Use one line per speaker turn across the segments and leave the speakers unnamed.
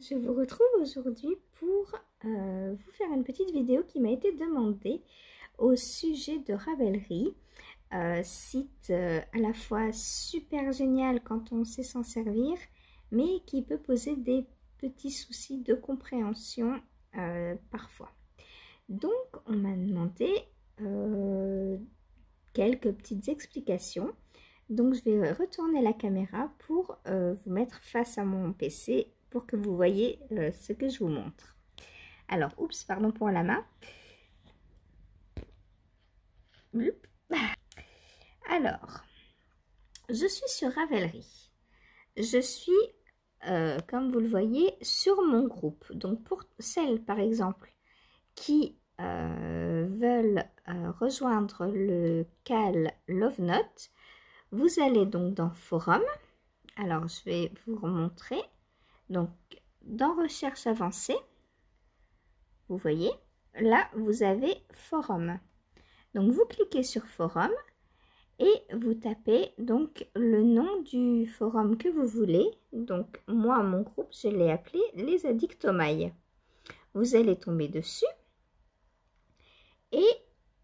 Je vous retrouve aujourd'hui pour vous faire une petite vidéo qui m'a été demandée au sujet de Ravelry, site à la fois super génial quand on sait s'en servir, mais qui peut poser des petits soucis de compréhension parfois. Donc on m'a demandé quelques petites explications. Donc je vais retourner la caméra pour vous mettre face à mon PC pour que vous voyez ce que je vous montre. Alors, oups, pardon pour la main. Alors, je suis sur Ravelry. Je suis, comme vous le voyez, sur mon groupe. Donc pour celles, par exemple, qui veulent rejoindre le CAL LoveNote, vous allez donc dans Forum. Alors, je vais vous remontrer. Donc, dans Recherche avancée, vous voyez, là, vous avez Forum. Donc, vous cliquez sur Forum et vous tapez donc le nom du forum que vous voulez. Donc, moi, mon groupe, je l'ai appelé Les Addictomailles. Vous allez tomber dessus. Et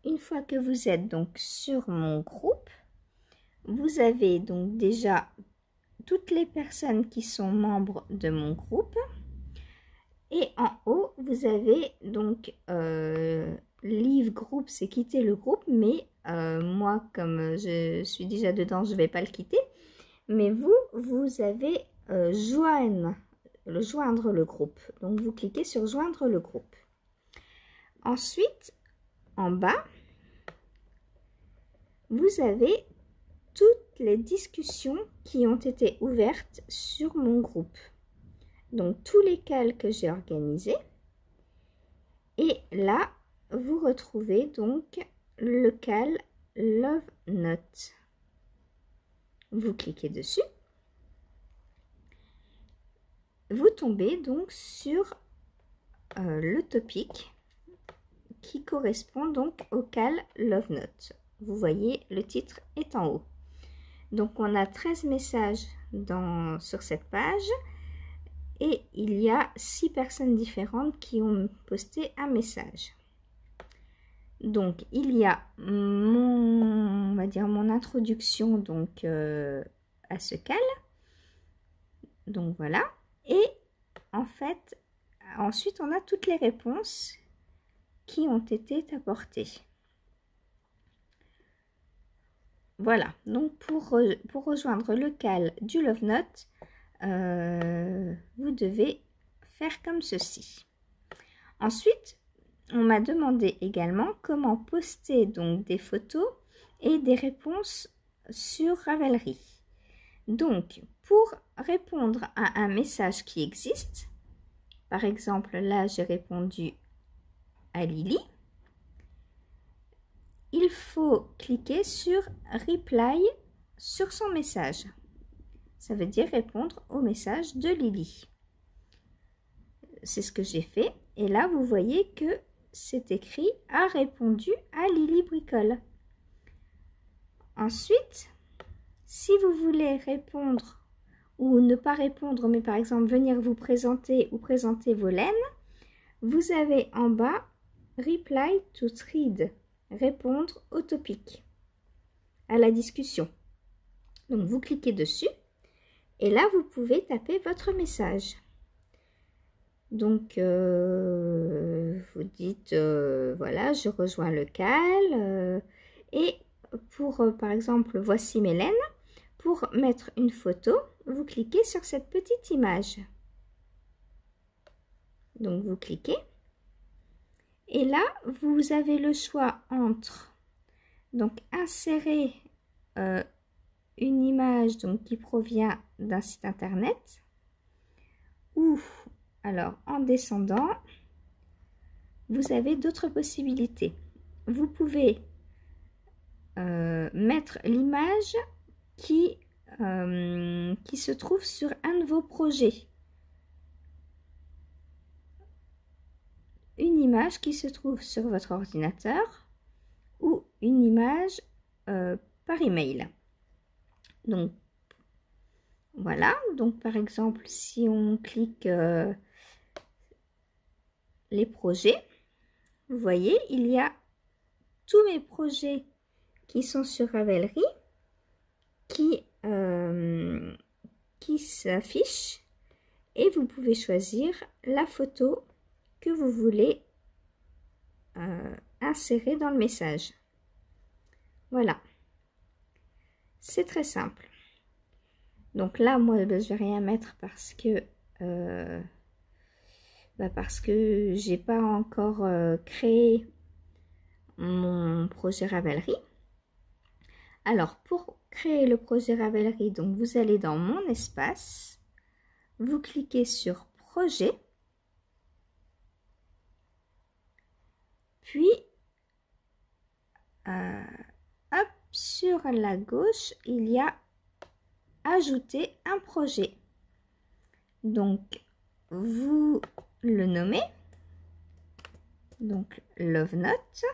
une fois que vous êtes donc sur mon groupe, vous avez donc déjà toutes les personnes qui sont membres de mon groupe. Et en haut, vous avez donc Leave Group, c'est quitter le groupe. Mais moi, comme je suis déjà dedans, je ne vais pas le quitter. Mais vous avez joindre le groupe. Donc, vous cliquez sur joindre le groupe. Ensuite, en bas, vous avez toutes les discussions qui ont été ouvertes sur mon groupe. Donc, tous les CAL que j'ai organisés. Et là, vous retrouvez donc le CAL LoveNote. Vous cliquez dessus. Vous tombez donc sur le topic qui correspond donc au CAL LoveNote. Vous voyez, le titre est en haut. Donc, on a 13 messages sur cette page. Et il y a 6 personnes différentes qui ont posté un message. Donc, il y a on va dire mon introduction donc, à ce CAL. Donc, voilà. Et en fait, ensuite, on a toutes les réponses qui ont été apportées. Voilà. Donc, pour rejoindre le CAL du LoveNote, vous devez faire comme ceci. Ensuite, on m'a demandé également comment poster donc des photos et des réponses sur Ravelry. Donc, pour répondre à un message qui existe, par exemple, là, j'ai répondu à Lily, il faut cliquer sur Reply sur son message. Ça veut dire répondre au message de Lily. C'est ce que j'ai fait. Et là, vous voyez que c'est écrit « A répondu à Lily Bricole ». Ensuite, si vous voulez répondre ou ne pas répondre, mais par exemple venir vous présenter ou présenter vos laines, vous avez en bas « Reply to thread », répondre au topic, à la discussion. Donc, vous cliquez dessus et là, vous pouvez taper votre message. Donc, vous dites, voilà, je rejoins le CAL. Et pour, par exemple, voici mes laines. Pour mettre une photo, vous cliquez sur cette petite image. Donc, vous cliquez. Et là, vous avez le choix entre, donc, insérer une image donc, qui provient d'un site internet ou... Alors, en descendant, vous avez d'autres possibilités. Vous pouvez mettre l'image qui se trouve sur un de vos projets. Une image qui se trouve sur votre ordinateur ou une image par email. Donc, voilà. Donc, par exemple, si on clique... les projets. Vous voyez, il y a tous mes projets qui sont sur Ravelry qui s'affichent et vous pouvez choisir la photo que vous voulez insérer dans le message. Voilà, c'est très simple. Donc là, moi, je vais rien mettre parce que j'ai pas encore créé mon projet Ravelry. Alors, pour créer le projet Ravelry, donc vous allez dans mon espace, vous cliquez sur projet, puis hop, sur la gauche, il y a ajouter un projet. Donc, vous le nommez, donc Love Note.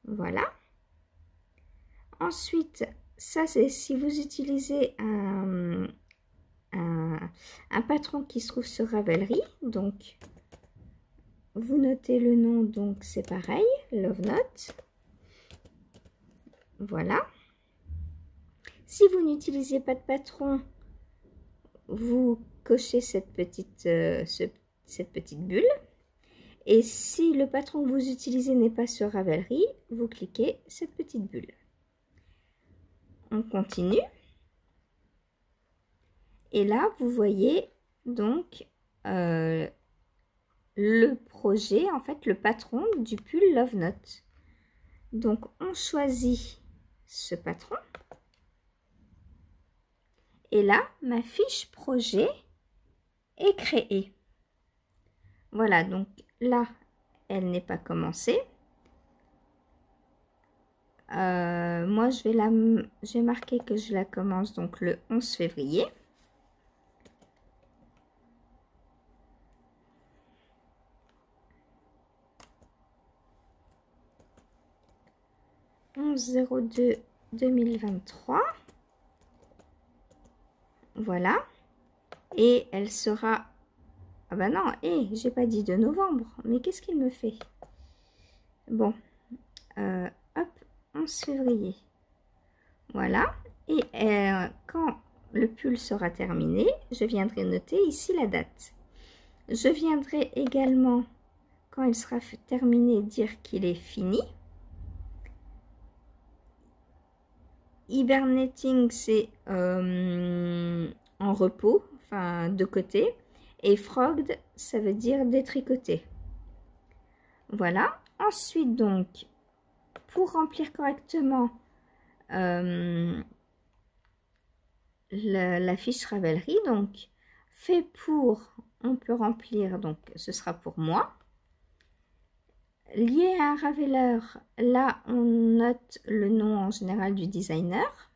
Voilà. Ensuite, ça c'est si vous utilisez un patron qui se trouve sur Ravelry. Donc, vous notez le nom, donc c'est pareil, Love Note. Voilà. Si vous n'utilisez pas de patron, vous cochez cette petite bulle. Et si le patron que vous utilisez n'est pas sur Ravelry, vous cliquez cette petite bulle. On continue. Et là, vous voyez donc le projet, en fait, le patron du pull Love Note. Donc, on choisit ce patron. Et là, ma fiche projet est créée. Voilà, donc là, elle n'est pas commencée. Moi, je vais marquer que je la commence donc le 11 février. « 11/02/2023 ». Voilà. Et elle sera... Ah bah non, j'ai pas dit de novembre. Mais qu'est-ce qu'il me fait? Bon. Hop, 11 février. Voilà. Et quand le pull sera terminé, je viendrai noter ici la date. Je viendrai également, quand il sera terminé, dire qu'il est fini. Hibernating, c'est en repos, enfin de côté. Et frogged, ça veut dire détricoté. Voilà. Ensuite, donc, pour remplir correctement la fiche Ravelry, donc, fait pour, on peut remplir, donc, ce sera pour moi. Lié à un raveleur, là, on note le nom en général du designer.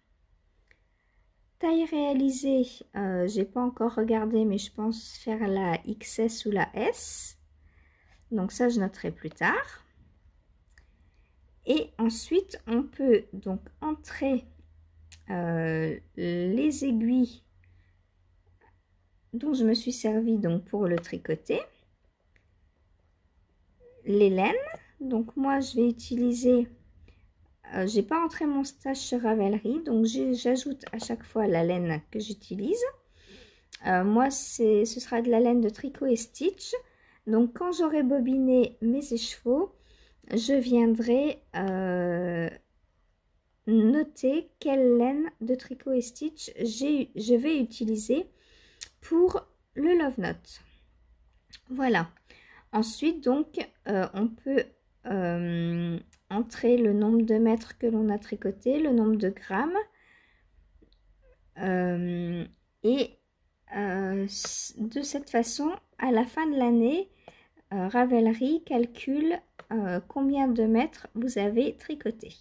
Taille réalisée, j'ai pas encore regardé, mais je pense faire la XS ou la S. Donc ça, je noterai plus tard. Et ensuite, on peut donc entrer les aiguilles dont je me suis servi donc pour le tricoter. Les laines. Donc moi, je vais utiliser... j'ai pas entré mon stage sur Ravelry, donc j'ajoute à chaque fois la laine que j'utilise. Moi, ce sera de la laine de Tricot et Stitch. Donc, quand j'aurai bobiné mes écheveaux, je viendrai noter quelle laine de Tricot et Stitch je vais utiliser pour le Love Note. Voilà. Ensuite, donc, on peut entrer le nombre de mètres que l'on a tricoté, le nombre de grammes. Et de cette façon, à la fin de l'année, Ravelry calcule combien de mètres vous avez tricoté.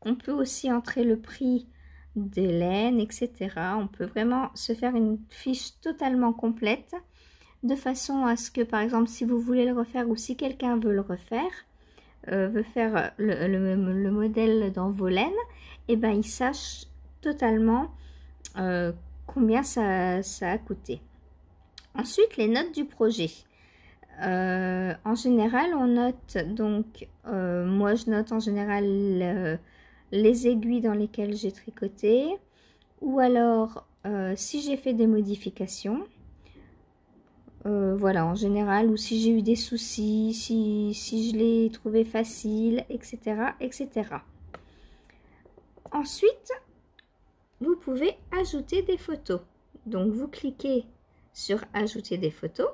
On peut aussi entrer le prix des laines, etc. On peut vraiment se faire une fiche totalement complète, de façon à ce que, par exemple, si vous voulez le refaire ou si quelqu'un veut le refaire, veut faire le modèle dans vos laines, et ben il sache totalement combien ça a coûté. Ensuite, les notes du projet. En général, on note donc, moi je note en général les aiguilles dans lesquelles j'ai tricoté, ou alors si j'ai fait des modifications, voilà, en général, ou si j'ai eu des soucis, si je l'ai trouvé facile, etc., etc. Ensuite, vous pouvez ajouter des photos. Donc, vous cliquez sur ajouter des photos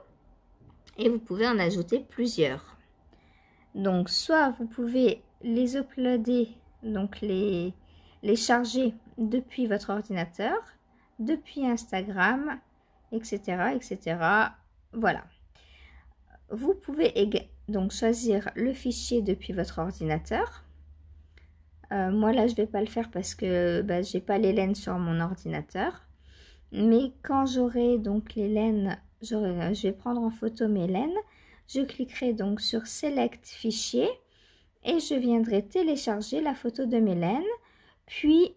et vous pouvez en ajouter plusieurs. Donc, soit vous pouvez les uploader, donc les charger depuis votre ordinateur, depuis Instagram, etc., etc. Voilà. Vous pouvez donc choisir le fichier depuis votre ordinateur. Moi là je vais pas le faire parce que j'ai pas les laines sur mon ordinateur, mais quand j'aurai donc les laines, je vais prendre en photo mes laines, je cliquerai donc sur select fichier et je viendrai télécharger la photo de mes laines. Puis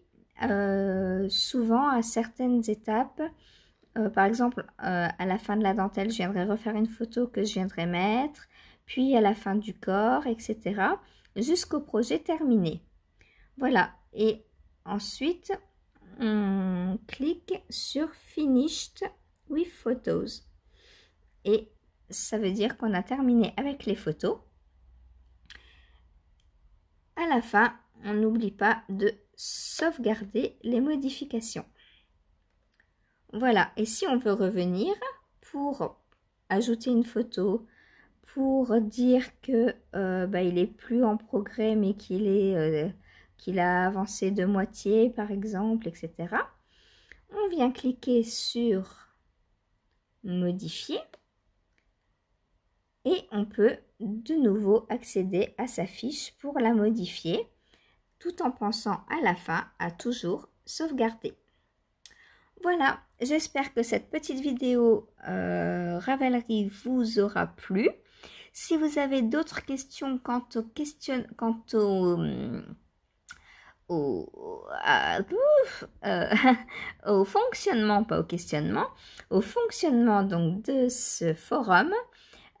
souvent à certaines étapes, par exemple à la fin de la dentelle, je viendrai refaire une photo que je viendrai mettre, puis à la fin du corps, etc., jusqu'au projet terminé. Voilà, et ensuite, on clique sur Finished with Photos. Et ça veut dire qu'on a terminé avec les photos. À la fin, on n'oublie pas de sauvegarder les modifications. Voilà, et si on veut revenir pour ajouter une photo, pour dire que il est plus en progrès mais qu'il a avancé de moitié par exemple, etc. On vient cliquer sur modifier et on peut de nouveau accéder à sa fiche pour la modifier tout en pensant à la fin à toujours sauvegarder. Voilà, j'espère que cette petite vidéo Ravelry vous aura plu. Si vous avez d'autres questions quant au fonctionnement, pas au questionnement, au fonctionnement donc de ce forum,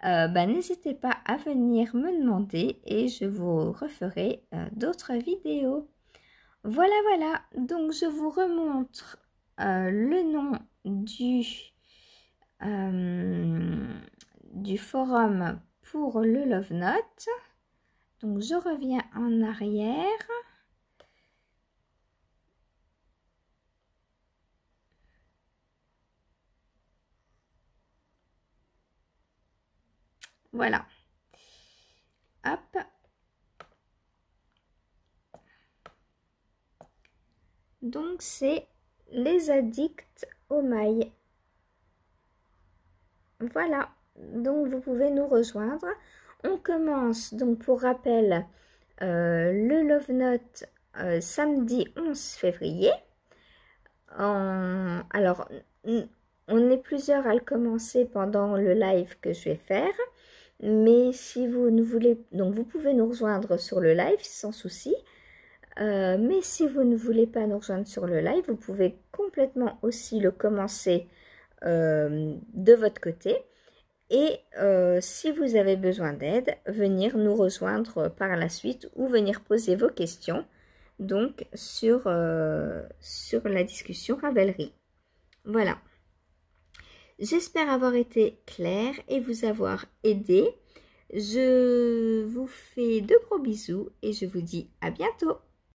n'hésitez pas à venir me demander et je vous referai d'autres vidéos. Voilà, donc je vous remontre le nom du forum pour le Love Note. Donc je reviens en arrière. Voilà. Hop. Donc c'est les addicts aux mailles. Voilà. Donc vous pouvez nous rejoindre. On commence donc pour rappel le Love Note samedi 11 février. Alors on est plusieurs à le commencer pendant le live que je vais faire. Mais si vous ne voulez, donc vous pouvez nous rejoindre sur le live sans souci. Mais si vous ne voulez pas nous rejoindre sur le live, vous pouvez complètement aussi le commencer de votre côté. Et si vous avez besoin d'aide, venir nous rejoindre par la suite ou venir poser vos questions donc sur la discussion Ravelry. Voilà. J'espère avoir été claire et vous avoir aidé. Je vous fais de gros bisous et je vous dis à bientôt.